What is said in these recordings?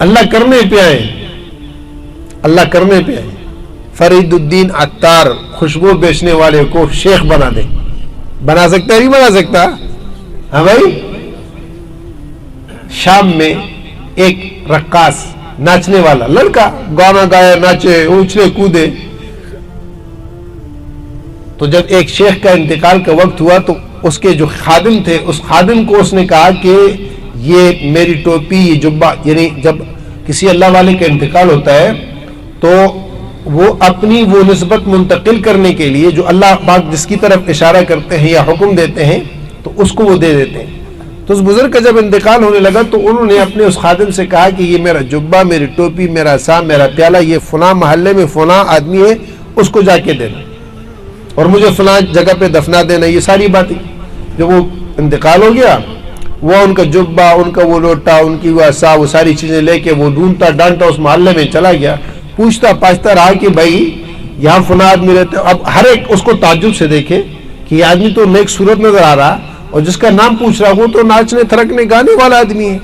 اللہ کرنے پہ آئے، اللہ کرنے پہ آئے۔ فرید الدین عطار خوشبو بیچنے والے کو شیخ بنا دے، بنا سکتا ہے نہیں بنا سکتا؟ ہاں بھائی، شام میں ایک رقاص ناچنے والا لڑکا گانا گائے، ناچے، اچھلے کودے، تو جب ایک شیخ کا انتقال کا وقت ہوا تو اس کے جو خادم تھے، اس خادم کو اس نے کہا کہ یہ میری ٹوپی، یہ جبہ، یعنی جب کسی اللہ والے کا انتقال ہوتا ہے تو وہ اپنی وہ نسبت منتقل کرنے کے لیے جو اللہ پاک جس کی طرف اشارہ کرتے ہیں یا حکم دیتے ہیں تو اس کو وہ دے دیتے ہیں۔ تو اس بزرگ کا جب انتقال ہونے لگا تو انہوں نے اپنے اس خادم سے کہا کہ یہ میرا جبہ، میری ٹوپی، میرا سام، میرا پیالہ، یہ فلاں محلے میں فلاں آدمی ہے، اس کو جا کے دینا اور مجھے فلاں جگہ پہ دفنا دینا۔ یہ ساری باتیں جب وہ انتقال ہو گیا، وہ ان کا جبہ، ان کا وہ لوٹا، ان کی وہ عصا، وہ ساری چیزیں لے کے وہ ڈھونڈتا ڈانٹتا اس محلے میں چلا گیا، پوچھتا پاچھتا رہا کہ بھائی یہاں فلاں آدمی رہتے۔ اب ہر ایک اس کو تعجب سے دیکھے کہ یہ آدمی تو نیک صورت نظر آ رہا اور جس کا نام پوچھ رہا وہ تو ناچنے تھرکنے گانے والا آدمی ہے۔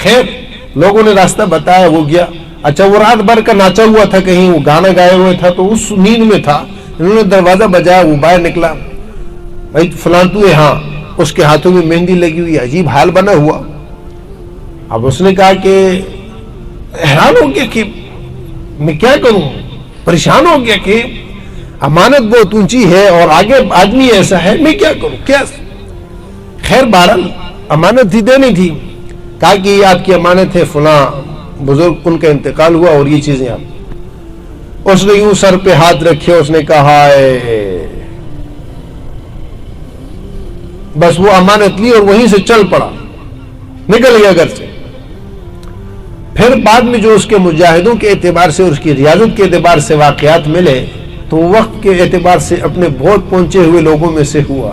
خیر لوگوں نے راستہ بتایا، وہ گیا۔ اچھا وہ رات بھر کا ناچا ہوا تھا، کہیں وہ گانا گائے ہوئے تھا، تو اس نیند میں تھا، انہوں نے دروازہ بجایا، وہ باہر نکلا، بھائی فلاں تو ہے؟ ہاں۔ اس کے ہاتھوں میں مہندی لگی ہوئی، عجیب حال بنا ہوا۔ اب اس نے کہا کہ حیران ہو گیا کہ میں کیا کروں، پریشان ہو گیا کہ امانت بہت اونچی ہے اور آگے آدمی ایسا ہے، میں کیا کروں، کیا؟ خیر بہرحال امانت ہی دینی تھی، کہا کہ یہ آپ کی امانت ہے، فلاں بزرگ ان کا انتقال ہوا اور یہ چیزیں آپ۔ اس نے یوں سر پہ ہاتھ رکھے، اس نے کہا ہے، بس وہ امانت لی اور وہیں سے چل پڑا، نکل گیا گھر سے۔ پھر بعد میں جو اس کے مجاہدوں کے اعتبار سے اور اس کی ریاضت کے اعتبار سے واقعات ملے تو وقت کے اعتبار سے اپنے بہت پہنچے ہوئے لوگوں میں سے ہوا۔